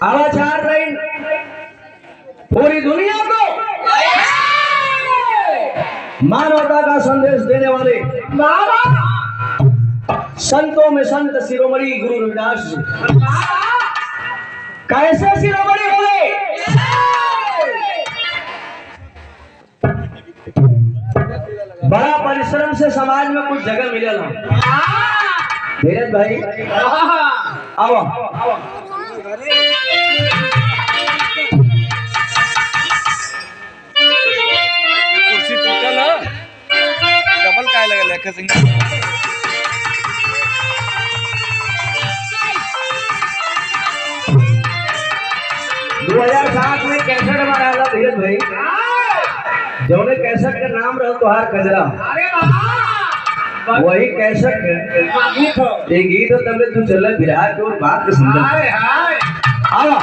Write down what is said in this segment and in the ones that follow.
आवाचार रही पूरी दुनिया को मानवता का संदेश देने वाले संतों में संत शिरोमणि गुरु रविदास जी कैसे शिरोमणि हुए? बड़ा परिश्रम से समाज में कुछ जगह मिले ना धीरज भाई आओ कुर्सी टूटल है डबल काय लगा लेखा सिंह 2007 में कैसेट बनाया धीरज भाई जौने कैसेट का नाम रहा तुहार कजरा वही कैसेट ये गीत तब तू चल बिहार के बात के समझ आओ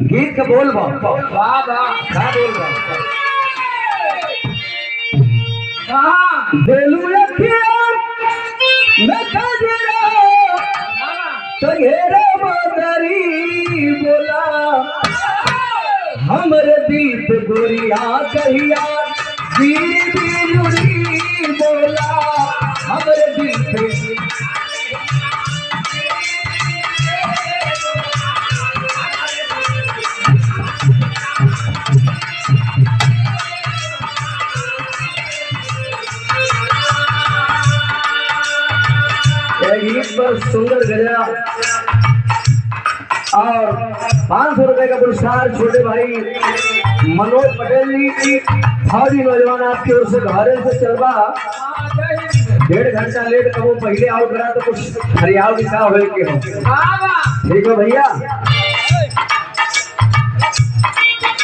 गीत का बोल बा का बोल बा देलू रखिया मैं कजरा तगेरा मादरी बोला हमरे दिल पे गोरिया कहिया गिरी बिजुरी बोला हमरे दिल पे बस सुंदर गजरा और 500 रुपए का पुरस्कार छोटे भाई मनोज पटेल जी फौजी नौजवान आपकी ओर से घरे से चलवा 1.5 घंटा लेट कब पहले आउट करा तो कुछ हरियाव दिशा हो के हो ठीक है भैया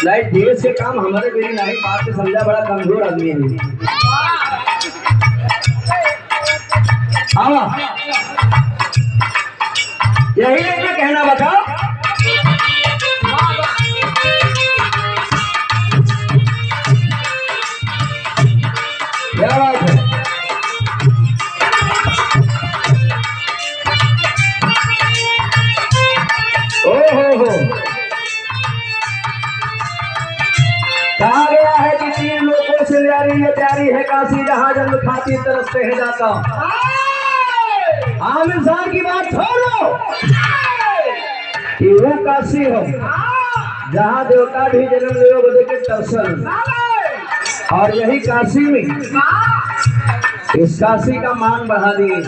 लाइट धीरे से काम हमारे मेरी नहीं बात से समझा बड़ा कमजोर आदमी है यही लेके कहना बताओ क्या बात है हो कहा गया है कि 3 लोगों से प्यारी है काशी जहां जन्म खाती तरसते है जाता आमिर खान की बात छोड़ो कि वो काशी हो जहाँ देवता भी जन्म ले बदे के दर्शन और यही काशी में इस काशी का मान बढ़ा दिए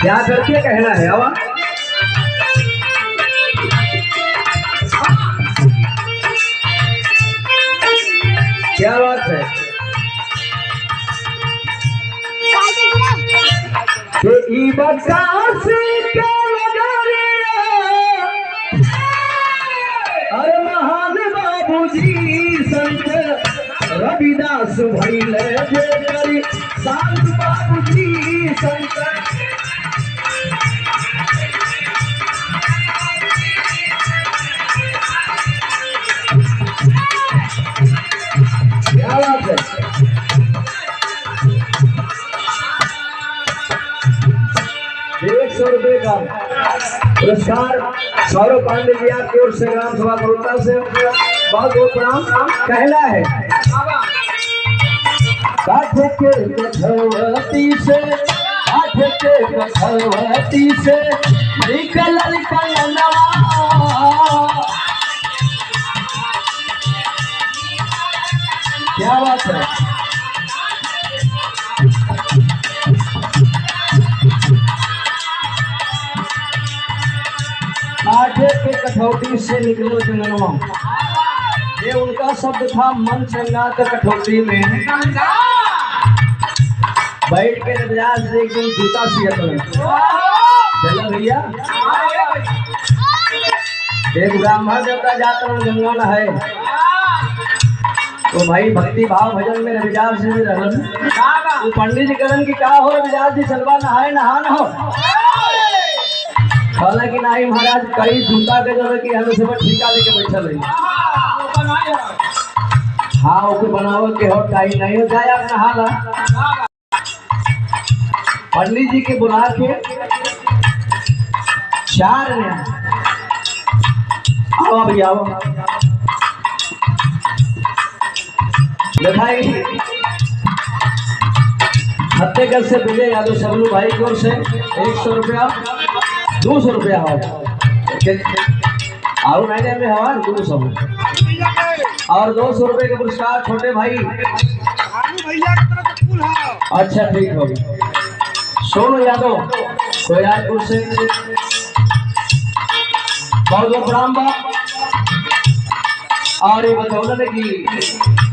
क्या करके कहना है अब क्या बात है अरे महान बाबूजी संत रविदास भैले करी संत बाबूजी संत क्या बात है 100 रुपए का पुरस्कार सौरभ पांडे जी आपकी ओर से ग्राम सभा बड़ौदा से बहुत बहुत प्रणाम कहना है काठ के कठौती से निकल कलनवा क्या बात है आठे के कठौती से निकलो जनवा ये उनका शब्द था मन चंगा तो कठौती में बैठ के रविदास से एक दिन जूता सियत में चलो भैया एक ब्राह्मण देवता जाता गंगा न है तो भाई भक्ति भाव भजन में रविदास जी भी रहन तो पंडित जी करन की क्या हो रविदास जी चलवा नहाए नहा न हो हालांकि नहीं महाराज कई जूता के जगह की हमें सब ठीका लेके बैठल है हाँ ओके बनाओ के हो टाइम नहीं हो जाए आप नहा ला पंडित जी के बुला के 4 ने आओ भैया आओ दिखाई फतेहगढ़ से विजय यादव सबलू भाई की ओर से 100 रुपया 200 रुपया हो आओ नहीं में हवा 200 और 200 रुपये के पुरस्कार छोटे भाई अच्छा ठीक हो सोनू यादव कोयालपुर से बहुत बहुत प्रणाम बा और ये बतौलन कि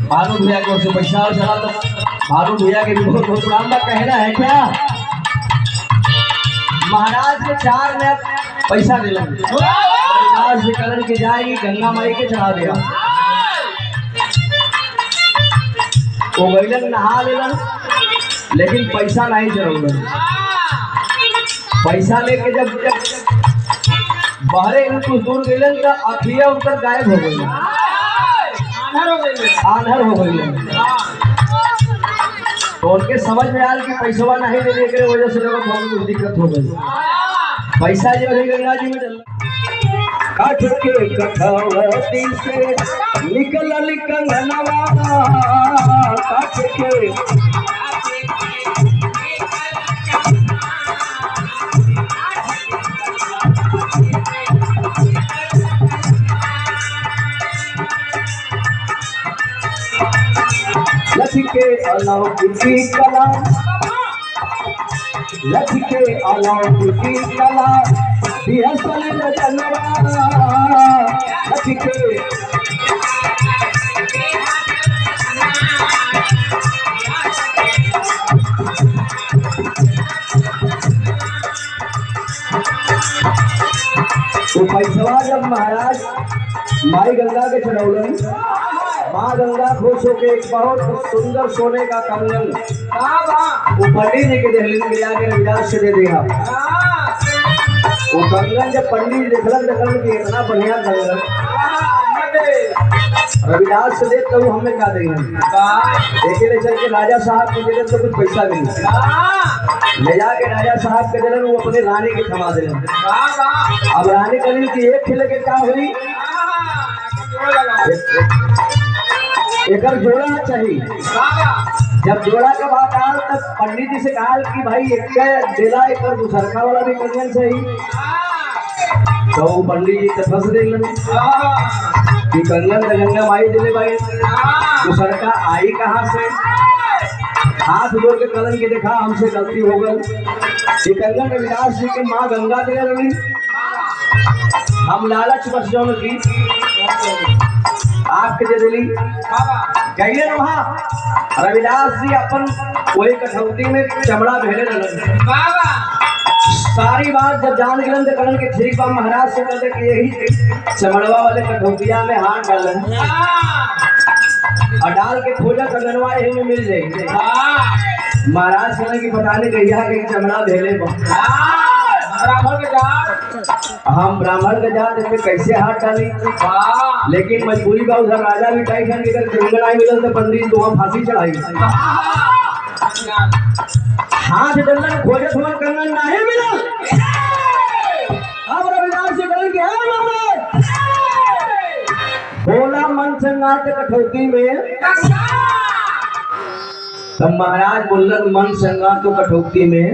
भानु भैया को से पैसा और चला तो भानु भैया के भी बहुत बहुत प्रणाम बा। कहना है क्या महाराज के 4 में पैसा दिलन महाराज के कलन के जाई गंगा माई के चढ़ा दिया वो गईलन नहा लेलन लेकिन पैसा नहीं चढ़ौलन पैसा लेके जब बाहरे कुछ दूर गईलन तो अखिया उनकर गायब हो गई आंधर हो गई तो उनके समझ में आयल कि पैसा नहीं देने के वजह से लोगों को कुछ दिक्कत हो गई पैसा जो है गंगा जी में डल काठ के कठौती से निकलल कंगनवा काठ के लखके अलौकिकी कला लखके अलौकिकी कला बिहसल जनवा लखके तो पैसवा जब महाराज माई गंगा के चढ़ौलन माँ गंगा खुश होके एक बहुत सुंदर सोने का कंगन वो पंडित जी के दहलीज में आके रविदास से दे दिया। वो कंगन जब पंडित देखलन कि इतना बढ़िया कंगन रविदास से दे तो हमें क्या देंगे देखे ले चल के राजा साहब के दिलन तो कुछ पैसा मिली ले जाके राजा साहब के दिलन वो अपने रानी के थमा दिलन। अब रानी कली की एक खिले के क्या हुई एक जोड़ा चाहिए जब जोड़ा के बाद आल तब पंडित जी से कहा कि भाई एक दिला एक दूसरका वाला भी कंगन सही तो पंडित जी तो फंस गए कि कंगन गंगा माई दिले भाई दूसरका आई कहाँ से हाथ जोड़ के कलन के देखा हमसे गलती हो गई कि कंगन रविदास जी के माँ गंगा दिले रही हम लालच बस जो की आपके दे दिली गए वहाँ रविदास जी अपन वही कठौती में चमड़ा भेले रहन सारी बात जब जान गलन तो कलन के ठीक बा महाराज से कहते कि यही चमड़वा वाले कठौतिया में हाथ डालन और डाल के खोजा कंगनवा यही में मिल जाएंगे महाराज कहने की बताने गैया कि चमड़ा भेले हम ब्राह्मण के जात इसमें कैसे हाथ डाली लेकिन मजबूरी का उधर राजा भी टाइट है कि कंगन आई मिलल तो पंडित तो वहाँ फांसी चढ़ाई हाथ डलन खोजे थोड़ा कंगन नहीं मिलल अब रविदास जी कहें कि बोला मन संगात कठौती में तब महाराज बोलन मन संगात कठौती में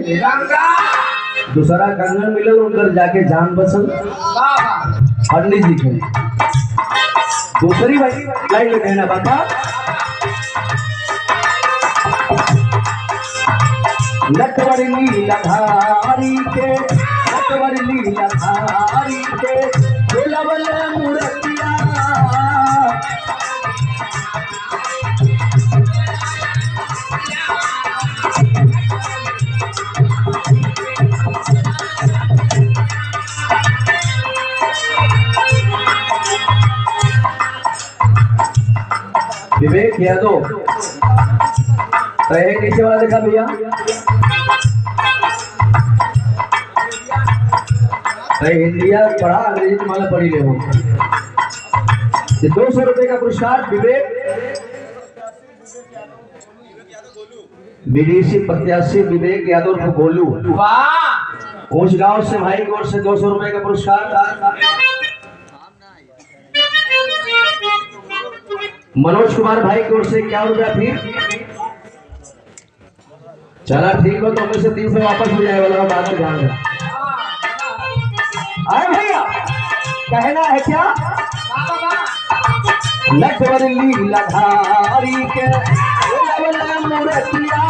दूसरा कंगन मिलल उनकर जाके जान बसल पंडित जी के दूसरी लाइन में कहना बता नटवर लीलाधारी के फुलवल मूर्तिया विवेक यादव रहे नीचे वाला देखा भैया हिंदिया पढ़ा अंग्रेजी तुम्हारा पढ़ी ले 200 रुपए का पुरस्कार विवेक विदेशी प्रत्याशी विवेक यादव को गोलू उस गांव से भाई की ओर से 200 रुपए का पुरस्कार। मनोज कुमार भाई की ओर से 51 रुपया फिर। चला ठीक हो तो हमें से 300 वापस हो जाए वाला बात में ध्यान रखना। अरे भैया कहना है क्या? लखवली लधारी के मूर्तिया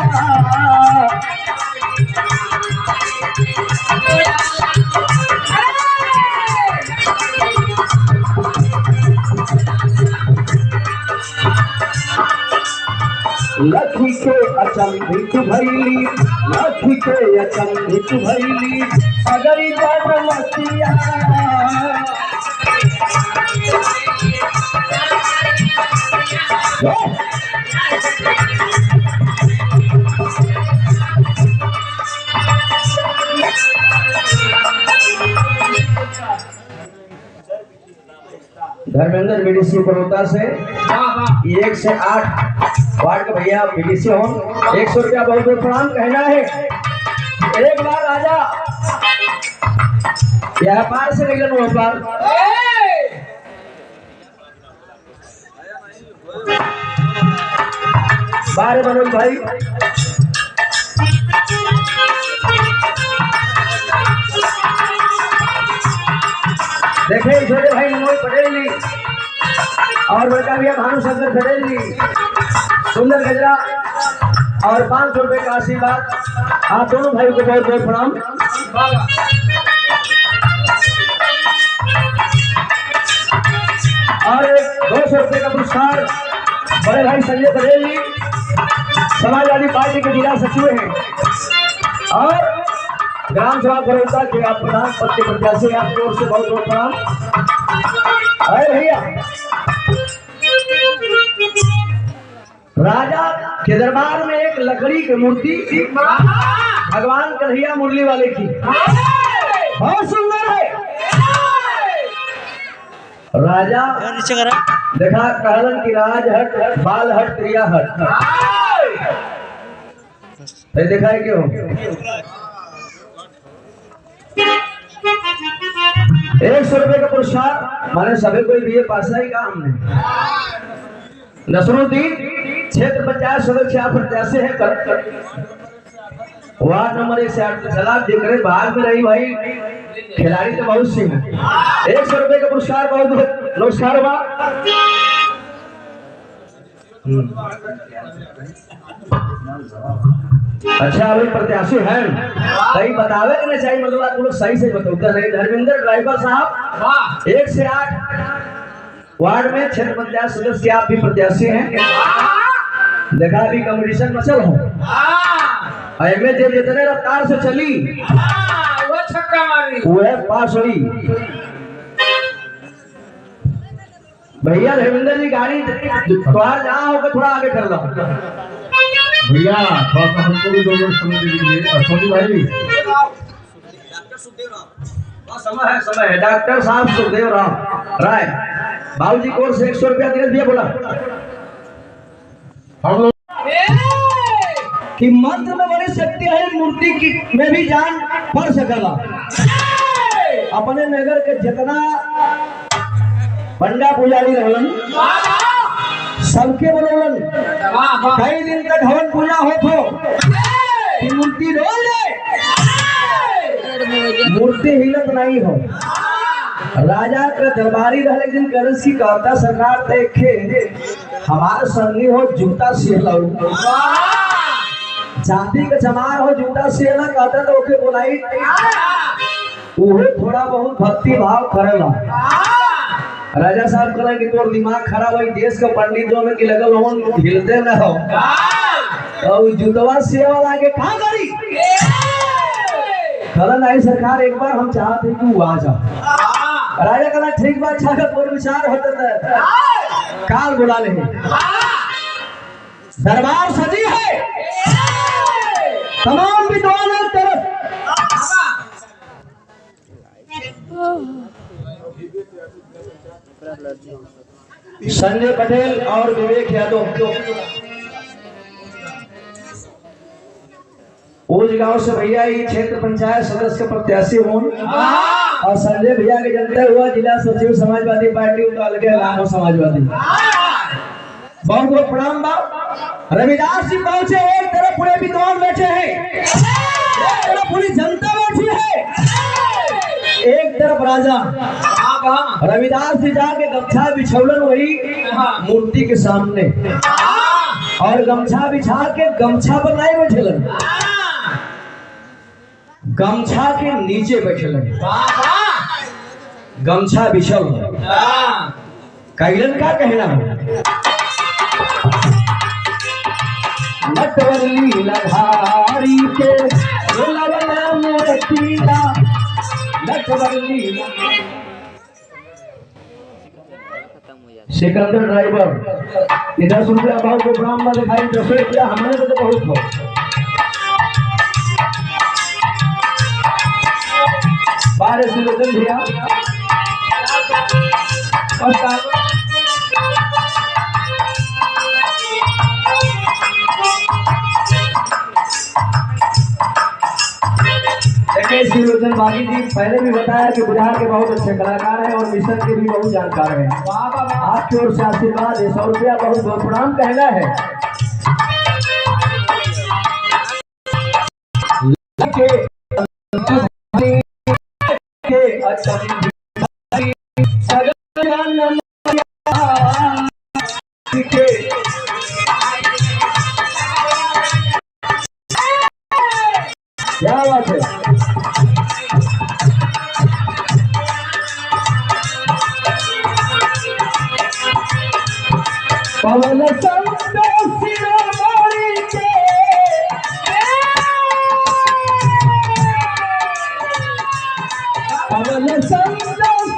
लखी के अचंभित भैली, लखी के अचंभित भैली अगरी जगमतिया। धर्मेंद्र बीडीसी बड़ौदा से 1 से 8 वार्ड के भैया बीडीसी हो 100 रुपया बहुत बहुत प्रणाम कहना है। एक बार राजा यह पार से निकलन वह पार बारे मनोज भाई देखे छोटे भाई मनोज पटेल जी और बड़का भैया भानु शंकर पटेल जी सुंदर गजरा और 500 रुपए का आशीर्वाद। आप दोनों भाई को बहुत बहुत प्रणाम। और 200 रुपए का पुरस्कार बड़े भाई संजय पटेल जी समाजवादी पार्टी के जिला सचिव हैं और ग्राम सभा बड़ौदा के आप प्रधान पद के प्रत्याशी आपकी ओर से बहुत बहुत प्रणाम। अरे भैया राजा के दरबार में एक लकड़ी की मूर्ति भगवान कन्हैया मुरली वाले की बहुत सुंदर है। राजा देखा कहलन की राज हट बाल हट क्रिया हट देखा है क्यों? 100 रुपए का पुरस्कार माने सभी कोई बीए पास ही का हमने नसरुद्दीन क्षेत्र पंचायत सदस्य आप प्रत्याशी है वार्ड नंबर 1 से 8 चला जिक्र भाग में रही भाई खिलाड़ी तो बहुत सी है। 100 रुपए का पुरस्कार बहुत बहुत नमस्कार बा। अच्छा अभी प्रत्याशी हैं सही बतावे कि नहीं चाहिए मतलब आप लोग सही से बताओ नहीं। धर्मेंद्र ड्राइवर साहब 1 से 8 वार्ड में क्षेत्र पंचायत सदस्य आप भी प्रत्याशी हैं। देखा अभी कंपटीशन में चल हो एम जे जितने रफ्तार से चली वो छक्का मारी वो है पास हुई। भैया धर्मेंद्र जी गाड़ी बाहर जहाँ होकर थोड़ा आगे कर लो भैया थोड़ा सा हमको भी 2 मिनट समय दीजिए। सोनी भाई समय है डॉक्टर साहब सुखदेव राय बाबू जी कोर्स 100 रुपया दिया बोला हम लोग कि मंत्र में बड़ी शक्ति है मूर्ति की में भी जान पड़ सकला। अपने नगर के जितना पंडा पुजारी रहलन सबके बोलन कई दिन तक हवन पूजा हो मूर्ति रोल मूर्ति हिलत नहीं हो। राजा का दरबारी रह लेकिन करस की कहता सरकार देखे हमारे संगी हो जूता सिला जाति का जमार हो जूता सिला कहता तो ओके बोलाई वो थोड़ा बहुत भक्ति भाव करेला। राजा साहब कहा कि तोर दिमाग खराब है देश का पंडित जो में कि लगल हो हिलते न हो तो जूतवा सेवा लागे कहां करी कल नहीं सरकार एक बार हम चाहते कि वो आ जाओ। राजा कहना ठीक बात अच्छा पूर्व विचार होता था काल बुला ले दरबार सजी है तमाम विद्वान तरफ संजय पटेल और विवेक यादव उस गांव से भैया ये क्षेत्र पंचायत सदस्य के प्रत्याशी हों और संजय भैया के जनता हुआ जिला सचिव समाजवादी पार्टी उताल के नाम समाजवादी। बहुत बहुत प्रणाम बाप। रविदास जी पहुंचे, एक तरफ पूरे विद्वान बैठे हैं, एक तरफ पूरी जनता बैठी है, एक तरफ राजा। रविदास जी जाके गमछा बिछौलन वही मूर्ति के सामने और गमछा बिछा के गमछा पर नहीं बैठेलन, गमछा के नीचे बैठेलन, गमछा बिछल कैलन का कहना है। नटवरली लधारी के लवना मोतीला नटवरली सिकंदर ड्राइवर इधर सुन के अभाव को ब्राह्मण दिखाई 10 रुपया हमारे को तो बहुत हो। बारह से लोग भैया श्रीलोचन बागी जी पहले भी बताया कि बिहार के बहुत अच्छे कलाकार हैं और मिशन के भी बहुत जानकार हैं। आपकी ओर से आशीर्वाद 100 रुपया बहुत बहुत प्रणाम कहना है। क्या बात है। पवन संत शिरोमणि के पवन संत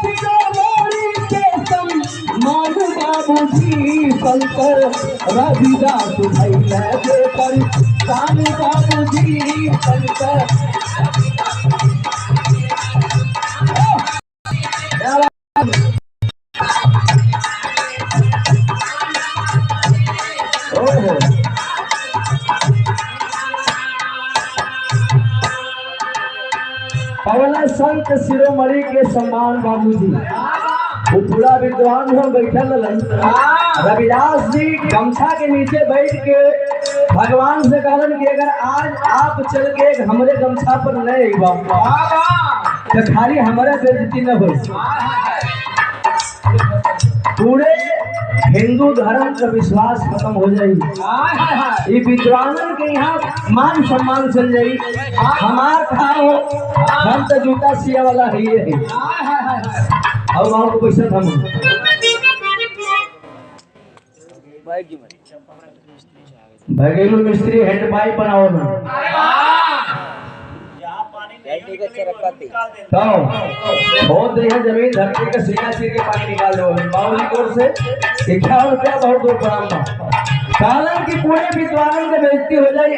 शिरोमणि के सम्मान बाबूजी शंकर रविदास भैया के पर शान बाबूजी शंकर। पवन संत शिरोमणि के सम्मान बाबूजी वो पूरा विद्वान हो बैठल रविदास जी गमछा के नीचे बैठ के भगवान से कहलन कि अगर आज आप चल के हमारे गमछा पर नहीं तो खाली हमारा बेइज्जती न हो। पूरे हिंदू धर्म का विश्वास खत्म हो जाये, ये विद्वानों के यहाँ मान सम्मान चल जाये। हमार खाओ हम तो जूता सिया वाला है ये और वहाँ को पैसा हम घरेलू मिस्त्री हैंड पाइप बनाओ ना तो बहुत बढ़िया जमीन धरती का सीना चीर के पानी निकाल दो बाउली कोर से 51 रुपया बहुत दूर प्रणाम कालन की पूरे विद्वानों के बेइज्जती हो जाए।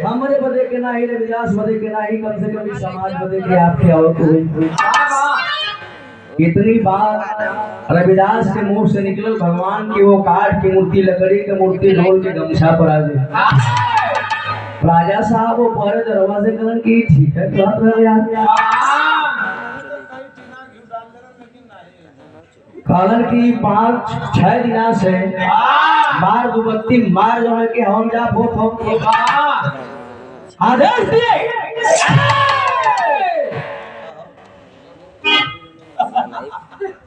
हमारे बदे के ना ही रविदास बदे के ना ही कम से कम समाज बदे के आपके और हुई। इतनी बात रविदास के मुंह से निकल भगवान की वो काठ की मूर्ति लकड़ी की मूर्ति ढोल के गमछा पर आ गई। राजा साहब वो पहरे दरवाजे कलन की ठीक है बात कालन की 5-6 दिना से मार दुबत्ती मार जो है कि हम जा बहुत आदेश दिए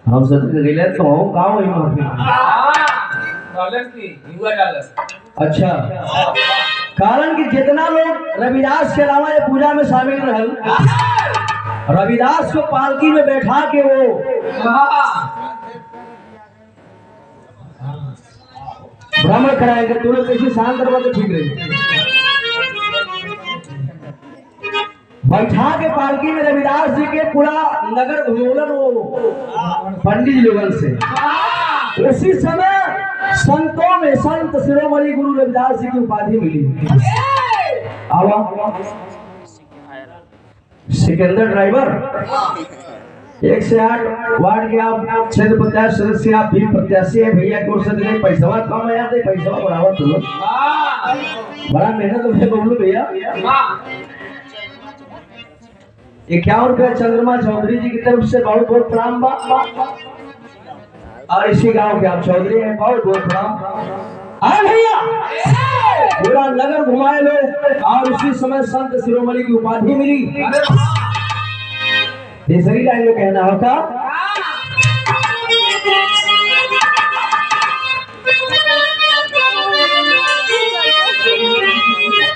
हम सब रिले तो हो गाँव ही अच्छा कारण कि जितना लोग रविदास के अलावा ये पूजा में शामिल रहे रविदास को पालकी में बैठा के वो भ्रमण कराएंगे तो लोग कैसे शांत रहो तो ठीक रहे। बैठा के पालकी में रविदास जी के पूरा नगर घूमोलन वो पंडित लोगन से। उसी समय संतों में संत शिरोमणि गुरु रविदास जी की उपाधि मिली। सिकंदर ड्राइवर 108 वार्ड के आप क्षेत्र प्रत्याशी सदस्य, आप भी प्रत्याशी है भैया की ओर से दिले पैसा कम है, यार पैसा बढ़ावा तो बड़ा मेहनत होते बबलू भैया। 51 रुपया चंद्रमा चौधरी जी की तरफ से बहुत बहुत प्रणाम बा। और इसी गांव के आप चौधरी हैं, बहुत बहुत प्रणाम। हाँ भैया पूरा नगर घुमाए लो और उसी समय संत शिरोमणि की उपाधि मिली। तीसरी लाइन में कहना होता,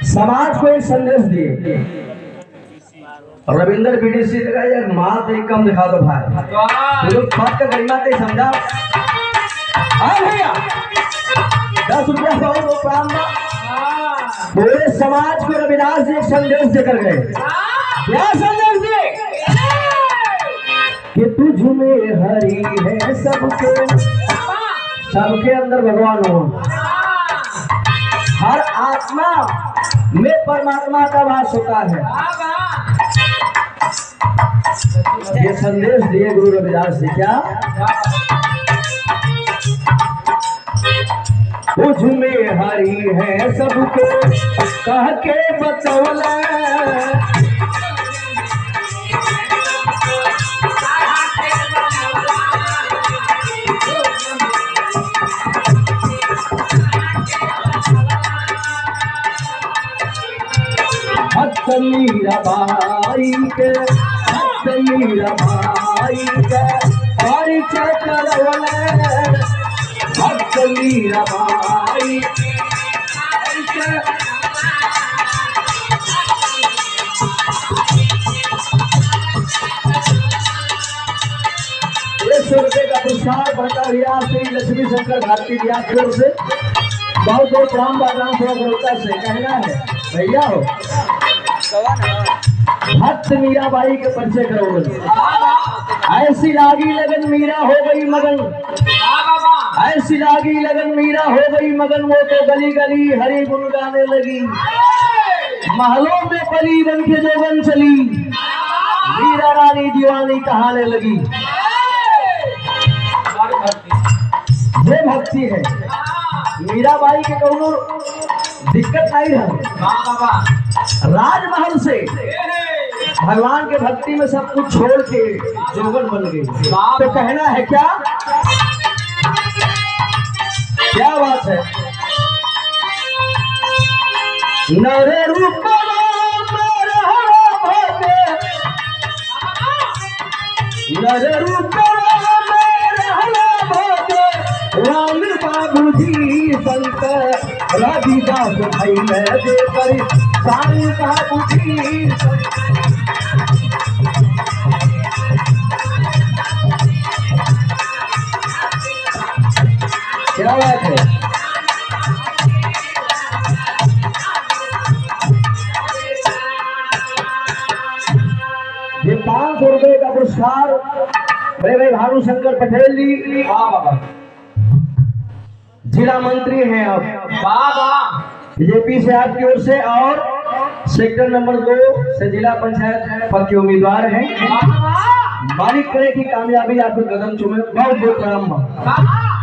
समाज को एक संदेश दिए। रविंद्र बीडीसी का यार मात एक कम दिखा दो भाई, लोग बात का गरिमा से समझा। हाँ भैया 10 रुपया बहुत काम बा। पूरे समाज को रविदास जी एक संदेश देकर गए। क्या संदेश दिए? कि तुझ में हरि है सबके, सबके अंदर भगवान हो, हर आत्मा में परमात्मा का वास होता है। ये संदेश दिए गुरु रविदास जी। क्या? तुझ में हरि है सबके कह के बतौला, मीरा भाई के, मीरा भाई के परिचय करवले, भक्त मीरा भाई ₹100 का पुरस्कार बनता हुआ श्री लक्ष्मी शंकर भारती जी की ओर से बहुत बहुत प्रणाम। बादाम थोड़ा बोलता से कहना है भैया हो भक्त मीरा बाई के परिचय करो। ऐसी लागी लगन मीरा हो गई मगन, ऐसी लागी लगन मीरा हो गई मगन, वो तो गली गली हरि गुण गाने लगी, महलों में पली बन के जोगन चली, मीरा रानी दीवानी कहाने लगी। ये भक्ति है। मीराबाई के कौनो दिक्कत नहीं रहा, राजमहल से भगवान के भक्ति में सब कुछ छोड़ के जोगन बन गई। तो कहना है क्या? क्या बात है? नरे रूप नरे रूप राम बाबू जी संत रविदास भाई मैं देकर साई बाबू जी। क्या बात है? ये 500 रुपए का पुरस्कार भाई भानु शंकर पटेल जी जिला मंत्री हैं आप, बीजेपी से आपकी ओर से, और सेक्टर नंबर 2 से जिला पंचायत पद के उम्मीदवार हैं। मालिक करे की कामयाबी आपके कदम चुमे। बहुत बहुत प्रणाम।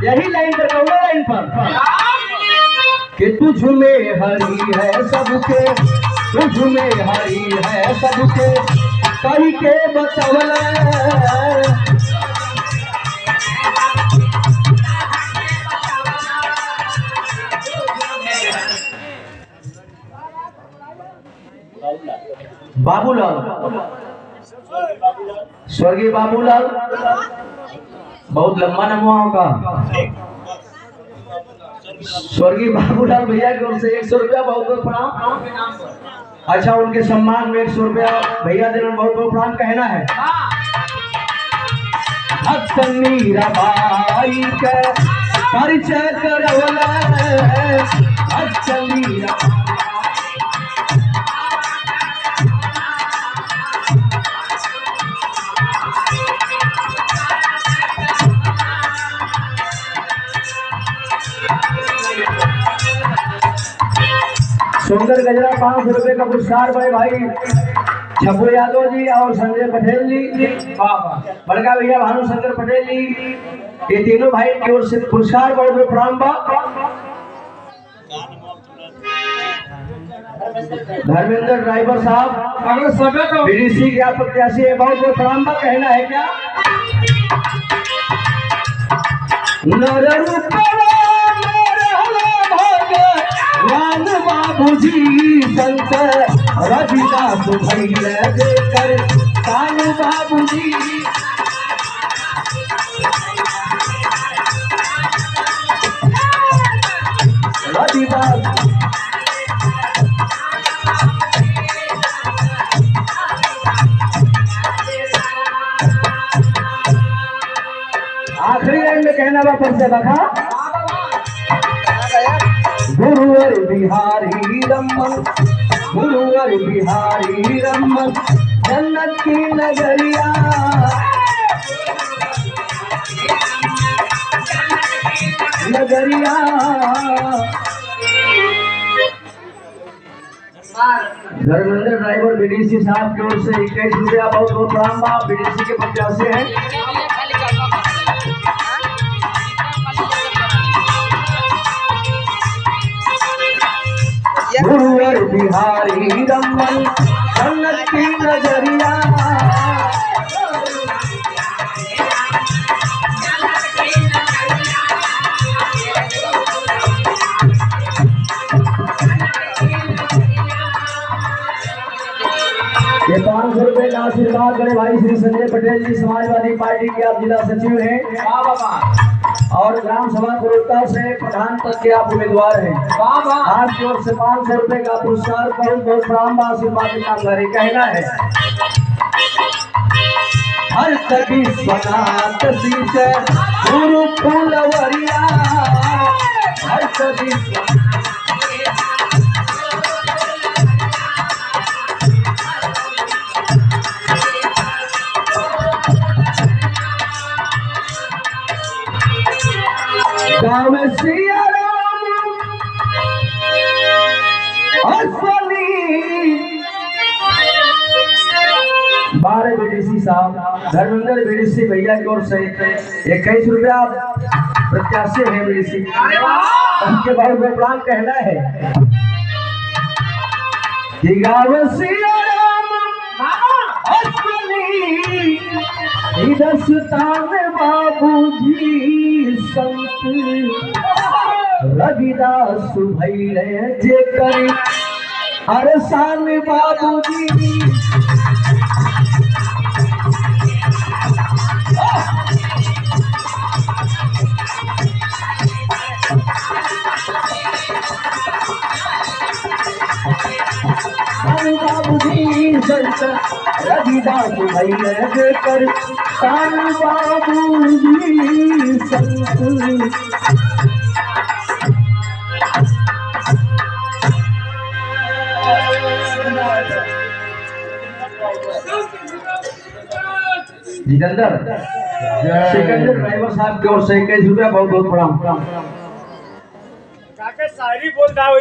यही लाइन पर कहूँगा, लाइन पर कि तुझ में हरि है सबके, तुझ में हरि है सबके कही के बतवल, बाबूलाल, स्वर्गीय बाबूलाल, बहुत लंबा नाम होगा, स्वर्गीय बाबूलाल भैया की ओर से 100 रुपया बहुत बहुत प्रणाम। अच्छा, उनके सम्मान में 100 रुपया भैया देना बहुत बहुत प्रणाम। कहना है भक्त मीरा बाई के परिचय करवला, भक्त मीरा सुंदर गजरा 500 रुपए का पुरस्कार भाई छब्बू यादव जी और संजय पटेल जी, बड़का भैया भानुशंकर पटेल जी, ये तीनों भाई की ओर से पुरस्कार बहुत बहुत प्रणाम बा। धर्मेंद्र ड्राइवर साहब बीडीसी के आप प्रत्याशी है, बहुत बहुत प्रणाम बा। कहना है क्या? राम बाबूजी संत रविदास भैया देकर कानू बाबूजी रविदास आखिरी लाइन में कहना बा पर से बखा गुरुवर बिहारी रमन, गुरुवर बिहारी रमन, जन्नत की नगरिया, नगरिया। धर्मेंद्र ड्राइवर बीडीसी साहब की ओर से 21 रुपया बहुत बहुत प्रणाम बा। बीडीसी के प्रत्याशी हैं। गुरुवर बिहारी रमन, जन्नत की नगरिया, ये 500 रुपए का आशीर्वाद बड़े भाई श्री संजय पटेल जी, समाजवादी पार्टी के आप जिला सचिव हैं और ग्राम सभा प्रवक्ता से प्रधान पद के आप उम्मीदवार हैं। आपकी ओर से 500 रुपए का पुरस्कार बहुत बहुत प्रणाम, आशीर्वाद का करे। कहना है हर कभी स्वनाथ सीते गुरु फूलवरिया, हर कभी गाँव सिया राम असली 12 बीडीसी साहब धर्मेंद्र बीडीसी भैया की ओर से 21 रुपया प्रत्याशी है बीडीसी, उसके बाद में प्लान कहना है कि गाँव सिया राम असली हिदस्तान बाबूजी संत रविदास भैया जे करी अरसान बाबूजी। बाबूजी संत रविदास भैया जे कर कान बाबूजी संत। जितेंद्र सिकंदर ड्राइवर साहब की ओर से 21 रुपया बहुत बहुत प्रणाम। शायरी बोल रहा हूँ